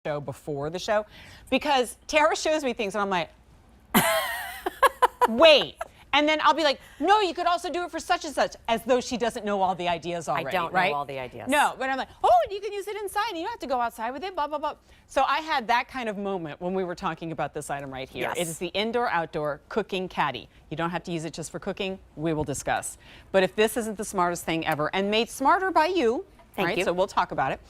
show before the show, because Tara shows me things and I'm like, wait. And then I'll be like, no, you could also do it for such and such, as though she doesn't know all the ideas already. I don't know all the ideas. No, but I'm like, oh, and you can use it inside, and you don't have to go outside with it, blah, blah, blah. So I had that kind of moment when we were talking about this item right here. Yes. It is the indoor-outdoor cooking caddy. You don't have to use it just for cooking. We will discuss. But if this isn't the smartest thing ever, and made smarter by you, Thank you. So we'll talk about it.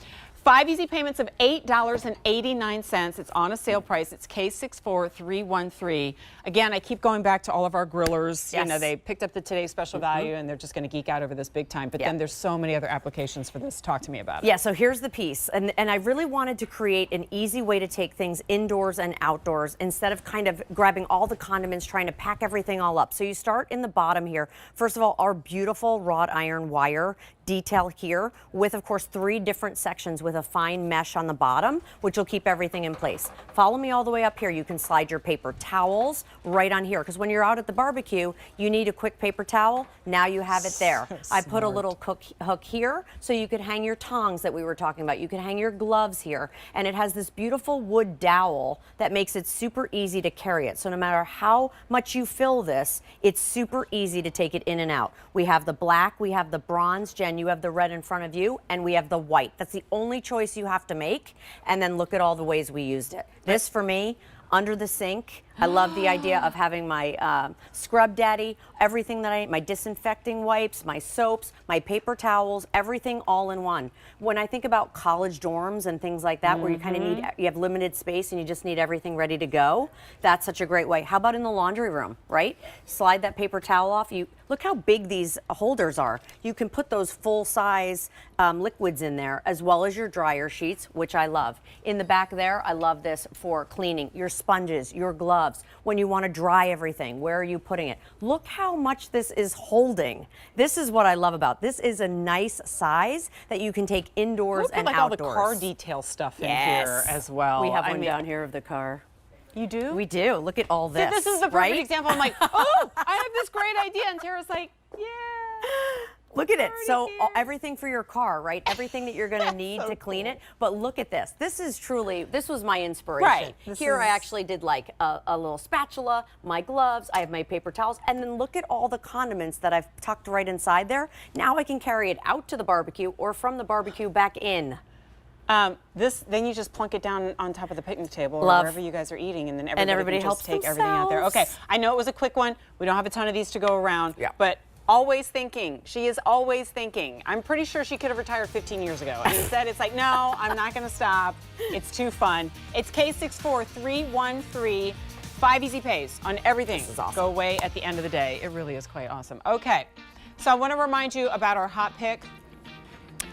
5 easy payments of $8.89. It's on a sale price. It's K64313. Again, I keep going back to all of our grillers. Yes. You know, they picked up the today's special value and they're just going to geek out over this big time. But then there's so many other applications for this. Talk to me about it. Yeah, so here's the piece. And I really wanted to create an easy way to take things indoors and outdoors instead of kind of grabbing all the condiments, trying to pack everything all up. So you start in the bottom here. First of all, our beautiful wrought iron wire detail here with, of course, 3 different sections with a fine mesh on the bottom, which will keep everything in place. Follow me all the way up here. You can slide your paper towels right on here, because when you're out at the barbecue, you need a quick paper towel. Now you have it there. So I put a smart. little hook here, so you could hang your tongs that we were talking about. You can hang your gloves here, and it has this beautiful wood dowel that makes it super easy to carry it. So no matter how much you fill this, it's super easy to take it in and out. We have the black, we have the bronze. Jen, you have the red in front of you, and we have the white. That's the only choice you have to make, and then look at all the ways we used it. This, for me, under the sink. I love the idea of having my scrub daddy, everything that my disinfecting wipes, my soaps, my paper towels, everything all in one. When I think about college dorms and things like that, where you kind of you have limited space and you just need everything ready to go, that's such a great way. How about in the laundry room, right? Slide that paper towel off. Look how big these holders are. You can put those full-size liquids in there, as well as your dryer sheets, which I love. In the back there, I love this for cleaning your sponges, your gloves. When you want to dry everything, where are you putting it? Look how much this is holding. This is what I love about this. Is a nice size that you can take indoors and like outdoors. All the car detail stuff in here as well. We have one down here of the car. You do? We do. Look at all this. See, this is the perfect example. I'm like, oh, I have this great idea, and Tara's like, yeah. Look at it. So everything for your car, right? Everything that you're going to need to clean it. But look at this. This is truly, this was my inspiration. Right. Here I actually did like a little spatula, my gloves, I have my paper towels, and then look at all the condiments that I've tucked right inside there. Now I can carry it out to the barbecue or from the barbecue back in. Then you just plunk it down on top of the picnic table or wherever you guys are eating, and then everybody can helps just take everything out there. Okay, I know it was a quick one. We don't have a ton of these to go around, but always thinking. She is always thinking. I'm pretty sure she could have retired 15 years ago. And instead, it's like, no, I'm not going to stop. It's too fun. It's K64313. 5 easy pays on everything. This is awesome. Go away at the end of the day. It really is quite awesome. Okay. So I want to remind you about our hot pick